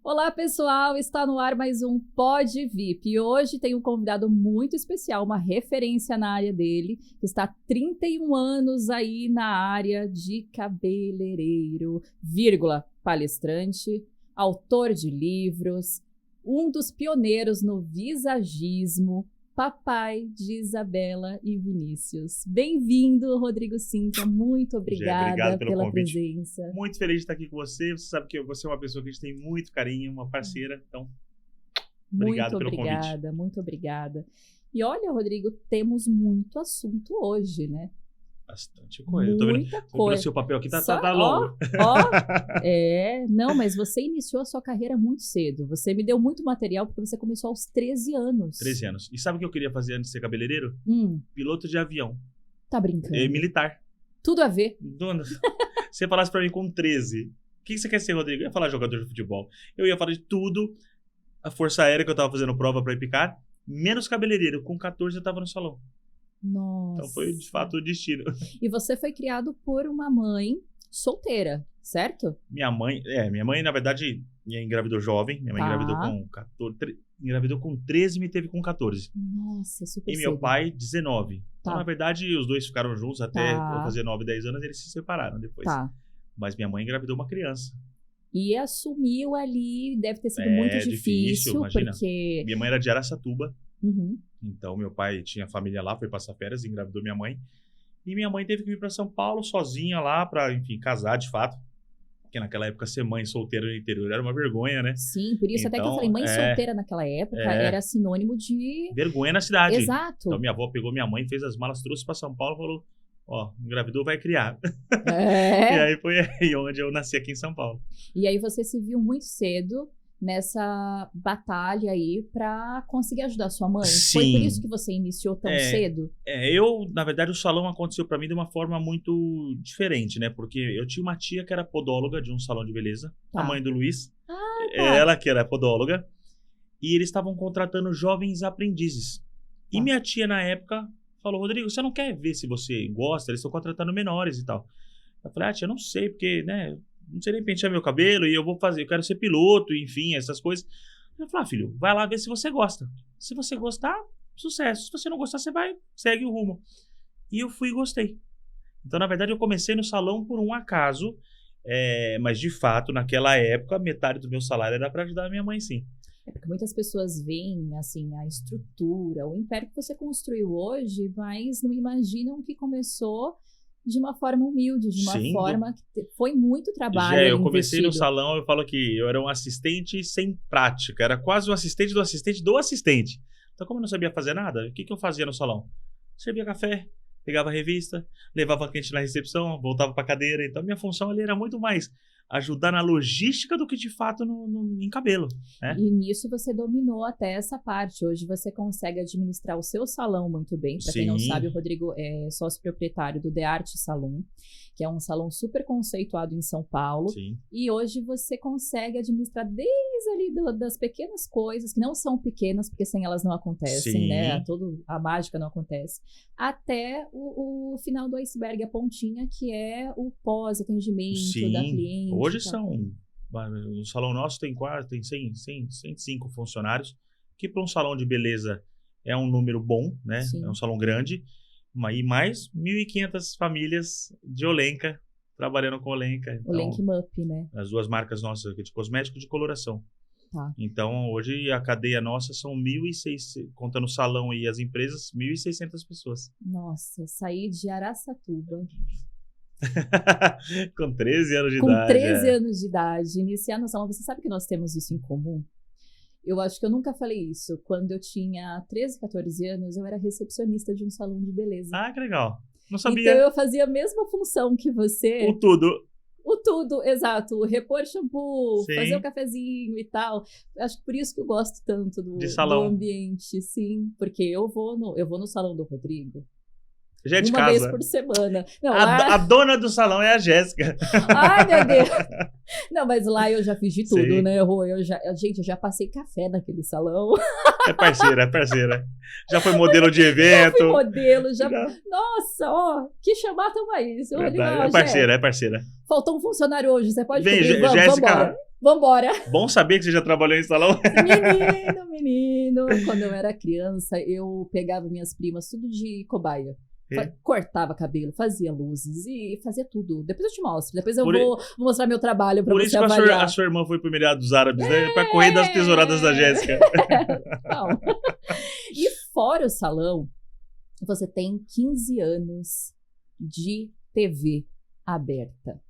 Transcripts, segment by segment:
Olá, pessoal! Está no ar mais um Pod VIP. E hoje tem um convidado muito especial, uma referência na área dele, que está há 31 anos aí na área de cabeleireiro, palestrante, autor de livros, um dos pioneiros no visagismo, papai de Isabela e Vinícius. Bem-vindo, Rodrigo Cinta. Muito obrigada pela convite. Presença. Muito feliz de estar aqui com você. Você sabe que você é uma pessoa que a gente tem muito carinho, uma parceira. Então, obrigado pelo convite. Muito obrigada. E olha, Rodrigo, temos muito assunto hoje, né? Bastante coisa. Muita coisa. O seu papel aqui tá longo. Não, mas você iniciou a sua carreira muito cedo. Você me deu muito material porque você começou aos 13 anos. 13 anos. E sabe o que eu queria fazer antes de ser cabeleireiro? Piloto de avião. Tá brincando? Militar. Tudo a ver. Dona, se você falasse pra mim com 13, o que você quer ser, Rodrigo? Eu ia falar jogador de futebol. Eu ia falar de tudo. A Força Aérea que eu tava fazendo prova pra ir picar, menos cabeleireiro. Com 14 eu tava no salão. Nossa. Então foi de fato o destino. E você foi criado por uma mãe solteira, certo? Minha mãe na verdade engravidou jovem. Minha mãe engravidou com 14, engravidou com 13 e me teve com 14. Nossa, super cedo. E meu pai 19. Então na verdade os dois ficaram juntos até eu fazer 9, 10 anos, eles se separaram depois. Mas minha mãe engravidou uma criança. E assumiu ali, deve ter sido muito difícil, imagina. Porque minha mãe era de Araçatuba. Então, meu pai tinha família lá, foi passar férias, engravidou minha mãe. E minha mãe teve que vir para São Paulo sozinha lá para, enfim, casar de fato. Porque naquela época ser mãe solteira no interior era uma vergonha, né? Sim, por isso até que eu falei, mãe solteira naquela época era sinônimo de... vergonha na cidade. Exato. Então, minha avó pegou minha mãe, fez as malas, trouxe para São Paulo e falou, ó, engravidou, vai criar. E aí foi aí onde eu nasci aqui em São Paulo. E aí você se viu muito cedo nessa batalha aí pra conseguir ajudar sua mãe? Sim. Foi por isso que você iniciou tão cedo? Na verdade, o salão aconteceu pra mim de uma forma muito diferente, né? Porque eu tinha uma tia que era podóloga de um salão de beleza, a mãe do Luiz. Ela que era podóloga. E eles estavam contratando jovens aprendizes. E minha tia, na época, falou, Rodrigo, você não quer ver se você gosta? Eles estão contratando menores e tal. Eu falei, tia, eu não sei, porque, né... não sei nem pentear meu cabelo e eu quero ser piloto, enfim, essas coisas. Eu falei, filho, vai lá ver se você gosta. Se você gostar, sucesso. Se você não gostar, você vai, segue o rumo. E eu fui e gostei. Então, na verdade, eu comecei no salão por um acaso, mas de fato, naquela época, metade do meu salário era para ajudar a minha mãe, sim. É porque muitas pessoas veem, assim, a estrutura, o império que você construiu hoje, mas não imaginam que começou de uma forma humilde, de uma forma que foi muito trabalho. Eu comecei no salão, eu falo que eu era um assistente sem prática, era quase o assistente do assistente do assistente. Então, como eu não sabia fazer nada, o que eu fazia no salão? Servia café, pegava a revista, levava a cliente na recepção, voltava para a cadeira. Então, minha função ali era muito mais ajudar na logística do que de fato em cabelo, né? E nisso você dominou até essa parte. Hoje você consegue administrar o seu salão muito bem. Para quem não sabe, o Rodrigo é sócio proprietário do The Art Salon, que é um salão super conceituado em São Paulo. Sim. E hoje você consegue administrar desde ali das pequenas coisas, que não são pequenas, porque sem elas não acontecem, né? A mágica não acontece. Até o final do iceberg, a pontinha, que é o pós-atendimento da cliente. Hoje o salão nosso tem 105 funcionários, que para um salão de beleza é um número bom, né? Sim. É um salão grande. E mais 1.500 famílias de Olenka, trabalhando com Olenka. Então, Olenka e MUP, né? As duas marcas nossas aqui de cosmético e de coloração. Então, hoje a cadeia nossa são 1.600, contando o salão e as empresas, 1.600 pessoas. Nossa, saí de Araçatuba. Com 13 anos de idade. Com 13 anos de idade, iniciar no salão. Você sabe que nós temos isso em comum? Eu acho que eu nunca falei isso. Quando eu tinha 13, 14 anos, eu era recepcionista de um salão de beleza. Ah, que legal. Não sabia. Então eu fazia a mesma função que você. O tudo, exato. Repor shampoo, fazer o cafezinho e tal. Acho que por isso que eu gosto tanto do ambiente, sim. Porque eu vou no salão do Rodrigo. Já é de uma casa. vez por semana. Não, a dona do salão é a Jéssica. Ai, meu Deus. Não, mas lá eu já fiz de tudo, né? Gente, eu já passei café naquele salão. É parceira. Já foi modelo de evento. Já fui modelo, já. Nossa, ó, que chamar tamo aí. É parceira. Faltou um funcionário hoje, você pode Vem, cobrir? Jéssica, Vambora. Vambora. Bom saber que você já trabalhou em salão. Menino. Quando eu era criança, eu pegava minhas primas tudo de cobaia. Cortava cabelo, fazia luzes e fazia tudo. Depois eu te mostro. Depois eu vou mostrar meu trabalho pra você avaliar. Por isso que a sua irmã foi pro Emirados Árabes, né? Pra correr das tesouradas da Jéssica. Não. E fora o salão, você tem 15 anos de TV aberta.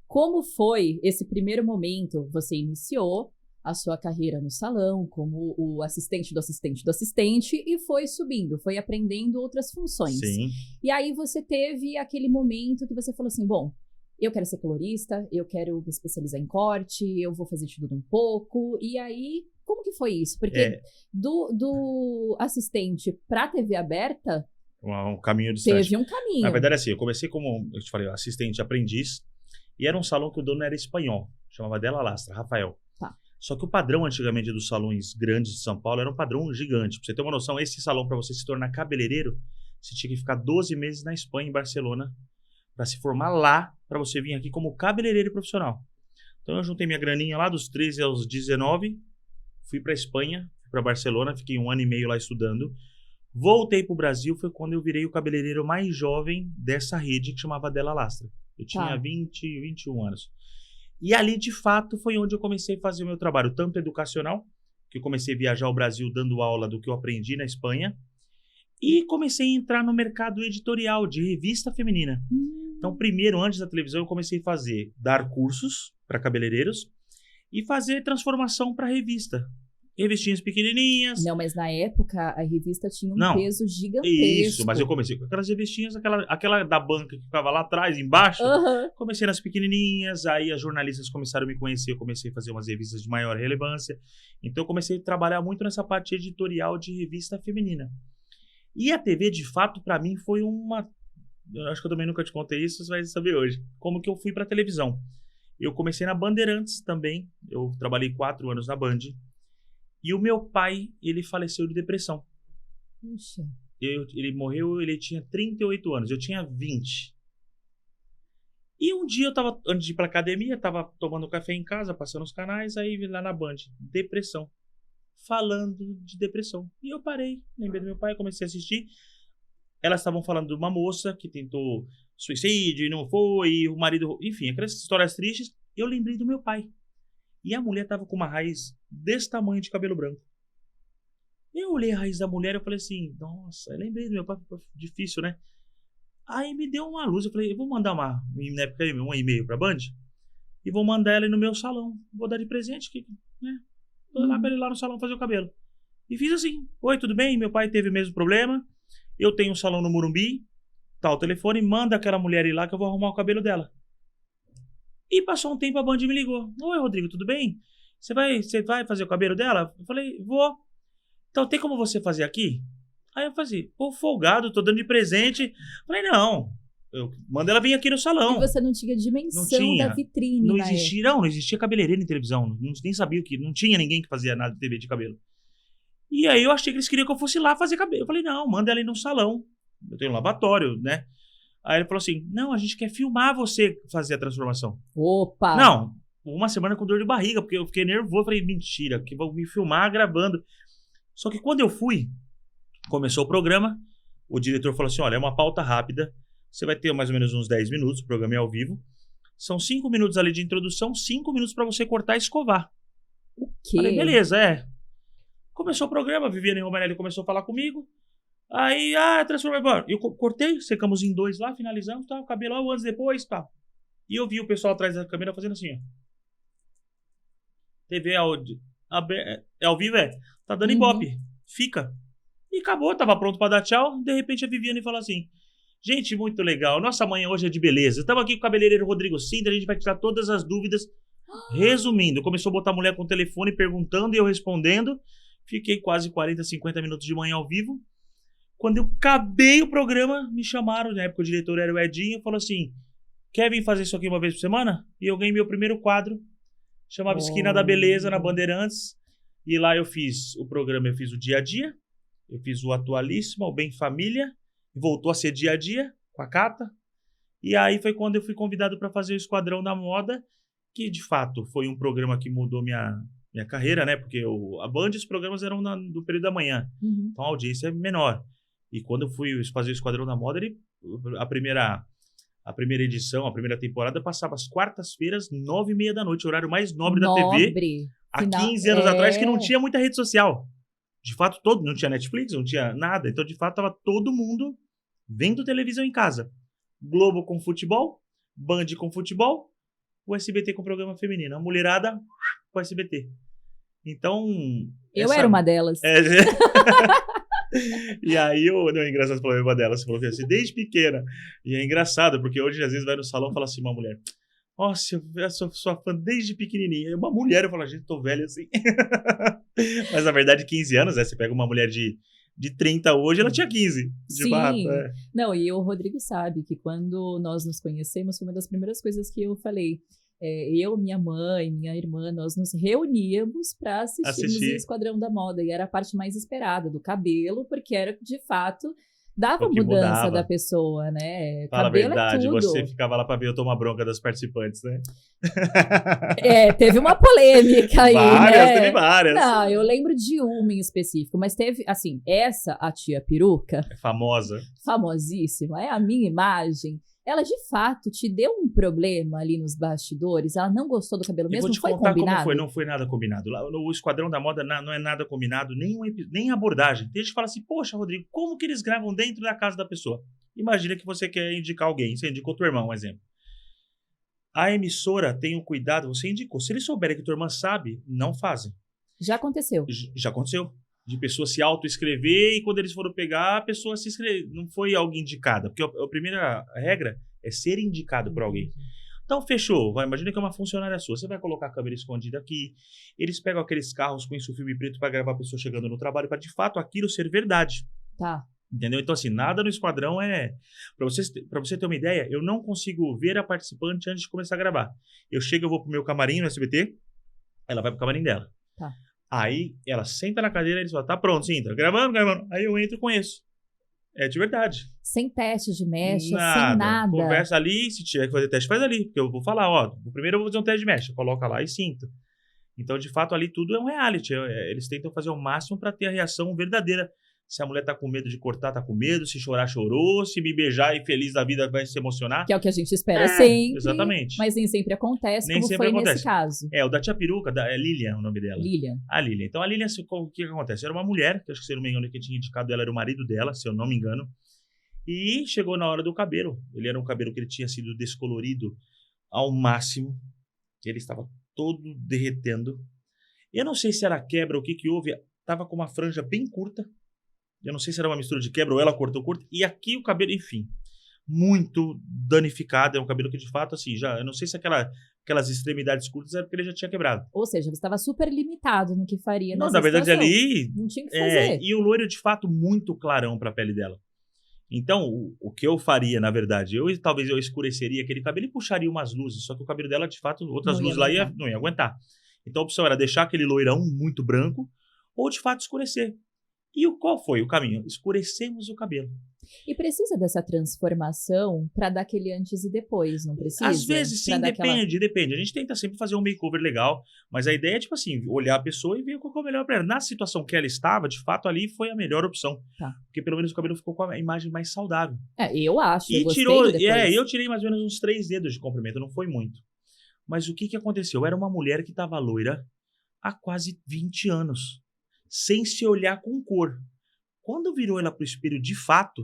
Como foi esse primeiro momento? Você iniciou a sua carreira no salão como o assistente do assistente do assistente e foi subindo, foi aprendendo outras funções. Sim. E aí você teve aquele momento que você falou assim, bom, eu quero ser colorista, eu quero me especializar em corte, eu vou fazer de tudo um pouco. E aí, como que foi isso? Porque do assistente para TV aberta, um caminho distante. Teve um caminho. Na verdade, assim, eu comecei como, eu te falei, assistente aprendiz, e era um salão que o dono era espanhol, chamava Della Lastra, Rafael. Tá. Só que o padrão antigamente dos salões grandes de São Paulo era um padrão gigante. Pra você ter uma noção, esse salão, para você se tornar cabeleireiro, você tinha que ficar 12 meses na Espanha, em Barcelona, para se formar lá, para você vir aqui como cabeleireiro profissional. Então eu juntei minha graninha lá dos 13 aos 19, fui para Espanha, fui para Barcelona, fiquei 1 ano e meio lá estudando. Voltei pro Brasil, foi quando eu virei o cabeleireiro mais jovem dessa rede que chamava Della Lastra. Eu tinha 21 anos. E ali, de fato, foi onde eu comecei a fazer o meu trabalho, tanto educacional, que eu comecei a viajar ao Brasil dando aula do que eu aprendi na Espanha, e comecei a entrar no mercado editorial de revista feminina. Então, primeiro, antes da televisão, eu comecei a dar cursos para cabeleireiros e fazer transformação para revista. Revistinhas pequenininhas. Não, mas na época a revista tinha um peso gigantesco. Isso, mas eu comecei com aquelas revistinhas, aquela da banca que ficava lá atrás, embaixo. Comecei nas pequenininhas, aí as jornalistas começaram a me conhecer, eu comecei a fazer umas revistas de maior relevância. Então eu comecei a trabalhar muito nessa parte editorial de revista feminina. E a TV, de fato, para mim foi uma... Eu acho que eu também nunca te contei isso, você vai saber hoje. Como que eu fui para televisão. Eu comecei na Bandeirantes também, eu trabalhei 4 anos na Band. E o meu pai, ele faleceu de depressão. Puxa. Ele morreu, ele tinha 38 anos, eu tinha 20. E um dia eu tava, antes de ir pra academia, tava tomando café em casa, passando os canais, aí vi lá na Band, depressão. Falando de depressão. E eu parei, lembrei do meu pai, comecei a assistir. Elas estavam falando de uma moça que tentou suicídio e não foi, e o marido... Enfim, aquelas histórias tristes. Eu lembrei do meu pai. E a mulher tava com uma raiz desse tamanho de cabelo branco. Eu olhei a raiz da mulher e falei assim, nossa, eu lembrei do meu pai, difícil, né? Aí me deu uma luz, eu falei, eu vou mandar na época, um e-mail pra Band e vou mandar ela no meu salão. Vou dar de presente, né? Vou lá pra ele lá no salão fazer o cabelo. E fiz assim, oi, tudo bem? Meu pai teve o mesmo problema, eu tenho um salão no Morumbi, tá o telefone, manda aquela mulher ir lá que eu vou arrumar o cabelo dela. E passou um tempo, a Band me ligou. Oi, Rodrigo, tudo bem? Você vai fazer o cabelo dela? Eu falei, vou. Então, tem como você fazer aqui? Aí eu falei, pô, folgado, tô dando de presente. Eu falei, não, manda ela vir aqui no salão. E você não tinha dimensão da vitrine, não existia cabeleireiro em televisão. Nem sabia o que, não tinha ninguém que fazia nada de TV de cabelo. E aí eu achei que eles queriam que eu fosse lá fazer cabelo. Eu falei, não, manda ela ir no salão. Eu tenho um lavatório, né? Aí ele falou assim, não, a gente quer filmar você fazer a transformação. Opa! Não, uma semana com dor de barriga, porque eu fiquei nervoso. Falei, mentira, que vão me filmar gravando. Só que quando eu fui, começou o programa, o diretor falou assim, olha, é uma pauta rápida, você vai ter mais ou menos uns 10 minutos, o programa é ao vivo. São 5 minutos ali de introdução, 5 minutos para você cortar e escovar. O quê? Falei, beleza, Começou o programa, a Viviane Romanelli começou a falar comigo. Aí, transformei, bora. Eu cortei, secamos em 2 lá, finalizamos, tá? O cabelo lá, anos depois, tá? E eu vi o pessoal atrás da câmera fazendo assim, ó. TV áudio. Ao vivo, tá dando ibope. Fica. E acabou, tava pronto pra dar tchau. De repente a Viviane falou assim, gente, muito legal, nossa manhã hoje é de beleza. Estamos aqui com o cabeleireiro Rodrigo Sintra, a gente vai tirar todas as dúvidas. Resumindo, começou a botar a mulher com o telefone perguntando e eu respondendo. Fiquei quase 40, 50 minutos de manhã ao vivo. Quando eu acabei o programa, me chamaram, na época o diretor era o Edinho, falou assim, quer vir fazer isso aqui uma vez por semana? E eu ganhei meu primeiro quadro, chamava Esquina da Beleza, na Bandeirantes, e lá eu fiz o programa, eu fiz o Dia a Dia, eu fiz o Atualíssima, o Bem Família, voltou a ser Dia a Dia, com a Cata, e aí foi quando eu fui convidado para fazer o Esquadrão da Moda, que de fato foi um programa que mudou minha carreira, né? Porque a Band, os programas eram do período da manhã. Então a audiência é menor. E quando eu fui fazer o Esquadrão da Moda, a primeira edição, a primeira temporada, passava às quartas-feiras, 9h30 da noite, o horário mais nobre da TV. Há 15 anos atrás, que não tinha muita rede social. De fato, não tinha Netflix, não tinha nada. Então, de fato, estava todo mundo vendo televisão em casa. Globo com futebol, Band com futebol, o SBT com programa feminino. A mulherada com o SBT. Então... Eu era uma delas. E aí, não é engraçado falar uma delas. Você falou assim, desde pequena. E é engraçado, porque hoje, às vezes, vai no salão e fala assim, uma mulher... Nossa, eu sou sua fã desde pequenininha. Uma mulher, eu falo, gente, tô velho assim. Mas, na verdade, 15 anos, você pega uma mulher de 30 hoje, ela tinha 15, de fato. Não, e o Rodrigo sabe que quando nós nos conhecemos, foi uma das primeiras coisas que eu falei. Eu, minha mãe, minha irmã, nós nos reuníamos para assistirmos o Esquadrão da Moda. E era a parte mais esperada do cabelo, porque era, de fato... Dava mudança da pessoa, né? Fala a verdade, você ficava lá pra ver eu tomar bronca das participantes, né? Teve uma polêmica aí, Teve várias. Não, eu lembro de uma em específico, mas teve, assim, a tia Peruca... É famosa. Famosíssima, é a minha imagem. Ela, de fato, te deu um problema ali nos bastidores? Ela não gostou do cabelo mesmo? Não foi combinado? Como foi, não foi nada combinado. Lá no Esquadrão da Moda não é nada combinado, nem abordagem. Tem gente que fala assim, poxa, Rodrigo, como que eles gravam dentro da casa da pessoa? Imagina que você quer indicar alguém, você indicou teu irmão, um exemplo. A emissora tem um cuidado, você indicou. Se eles souberem que tua irmã sabe, não fazem. Já aconteceu. Já aconteceu. De pessoa se auto-escrever e quando eles foram pegar, a pessoa se inscreveu. Não foi alguém indicada. Porque a primeira regra é ser indicado por alguém. Então, fechou. Imagina que é uma funcionária sua. Você vai colocar a câmera escondida aqui. Eles pegam aqueles carros com isso filme preto para gravar a pessoa chegando no trabalho, para de fato aquilo ser verdade. Tá. Entendeu? Então, assim, nada no Esquadrão é... Pra você ter uma ideia, eu não consigo ver a participante antes de começar a gravar. Eu vou pro meu camarim no SBT, ela vai pro camarim dela. Tá. Aí ela senta na cadeira e eles falam, tá pronto, sim, tá gravando. Aí eu entro e conheço. É de verdade. Sem teste de mecha, nada. sem nada. Conversa ali, se tiver que fazer teste, faz ali. Porque eu vou falar, primeiro eu vou fazer um teste de mecha, coloca lá e sinta. Então, de fato, ali tudo é um reality. Eles tentam fazer o máximo para ter a reação verdadeira. Se a mulher tá com medo de cortar, tá com medo. Se chorar, chorou. Se me beijar e feliz da vida vai se emocionar. Que é o que a gente espera sempre. Exatamente. Mas nem sempre acontece, como foi nesse caso. O da tia Peruca, é Lilian o nome dela. Lilian. A Lilian. Então, a Lilian, o que acontece? Era uma mulher, que acho que se eu não me engano, que tinha indicado ela era o marido dela, se eu não me engano. E chegou na hora do cabelo. Ele era um cabelo que ele tinha sido descolorido ao máximo. Ele estava todo derretendo. Eu não sei se era quebra, o que houve. Tava com uma franja bem curta. Eu não sei se era uma mistura de quebra ou ela cortou curto. E aqui o cabelo, enfim, muito danificado. É um cabelo que, de fato, assim, eu não sei se aquelas extremidades curtas era porque ele já tinha quebrado. Ou seja, você estava super limitado no que faria nessa na verdade, situação. Ali... Não tinha o que fazer. E o loiro, de fato, muito clarão para a pele dela. Então, o que eu faria, na verdade, talvez eu escureceria aquele cabelo e puxaria umas luzes. Só que o cabelo dela, de fato, outras luzes lá não ia aguentar. Então, a opção era deixar aquele loirão muito branco ou, de fato, escurecer. E qual foi o caminho? Escurecemos o cabelo. E precisa dessa transformação para dar aquele antes e depois, não precisa? Às vezes sim, depende. A gente tenta sempre fazer um makeover legal, mas a ideia é, tipo assim, olhar a pessoa e ver qual é o melhor para ela. Na situação que ela estava, de fato, ali foi a melhor opção. Tá. Porque pelo menos o cabelo ficou com a imagem mais saudável. Eu acho. E eu tirei mais ou menos uns 3 dedos de comprimento, não foi muito. Mas o que aconteceu? Era uma mulher que estava loira há quase 20 anos, sem se olhar com cor. Quando virou ela pro espelho de fato,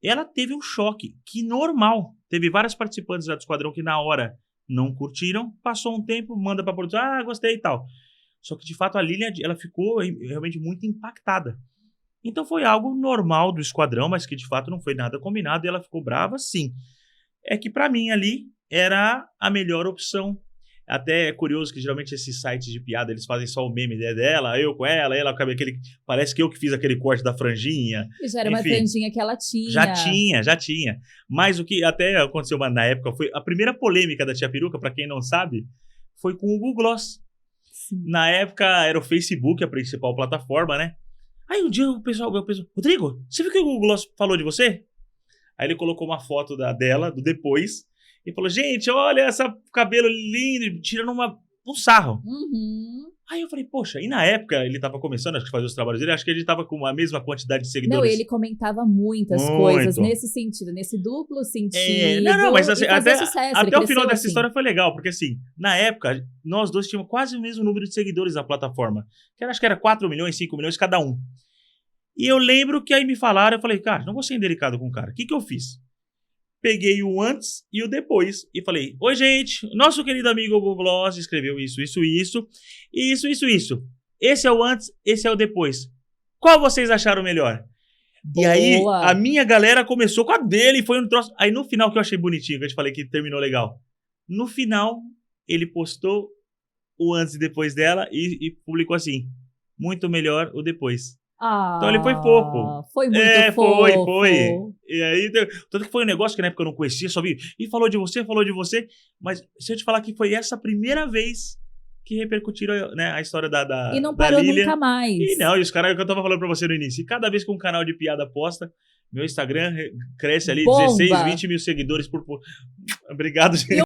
ela teve um choque, que normal. Teve várias participantes do Esquadrão que na hora não curtiram, passou um tempo, manda pra produção, gostei e tal. Só que de fato a Lilian, ela ficou realmente muito impactada. Então foi algo normal do Esquadrão, mas que de fato não foi nada combinado e ela ficou brava, sim. É que pra mim ali era a melhor opção. Até é curioso que geralmente esses sites de piada, eles fazem só o meme dela, eu com ela com aquele... Parece que eu que fiz aquele corte da franjinha. E já era uma franjinha que ela tinha. Já tinha. Mas o que até aconteceu na época foi... A primeira polêmica da tia Peruca, pra quem não sabe, foi com o Google Gloss. Sim. Na época era o Facebook, a principal plataforma, né? Aí um dia o pessoal, Rodrigo, você viu que o Google Gloss falou de você? Aí ele colocou uma foto dela, do depois... E falou, gente, olha esse cabelo lindo, tirando um sarro. Uhum. Aí eu falei, poxa, e na época ele tava começando, acho que fazer os trabalhos dele, acho que ele tava com a mesma quantidade de seguidores. Não, ele comentava muitas coisas nesse sentido, nesse duplo sentido. Não, mas assim, até o final dessa assim. história foi legal, porque assim, na época, nós dois tínhamos quase o mesmo número de seguidores na plataforma. Que acho que era 4 milhões, 5 milhões cada um. E eu lembro que aí me falaram, eu falei, cara, não vou ser indelicado com o cara. O que eu fiz? Peguei o antes e o depois e falei, oi gente, nosso querido amigo Google Gloss escreveu isso. Esse é o antes, esse é o depois. Qual vocês acharam melhor? Boa. E aí a minha galera começou com a dele e foi um troço. Aí no final que eu achei bonitinho, que eu te falei que terminou legal. No final ele postou o antes e depois dela e publicou assim, muito melhor o depois. Então ele foi fofo. Foi muito fofo. Foi. E aí, tanto que foi um negócio que na época eu não conhecia, só vi, e falou de você. Mas se eu te falar que foi essa primeira vez que repercutiram, né, a história da E não parou nunca mais. E os caras, que eu tava falando pra você no início, e cada vez que um canal de piada posta, meu Instagram cresce ali, 16, 20 mil seguidores por... Obrigado, gente.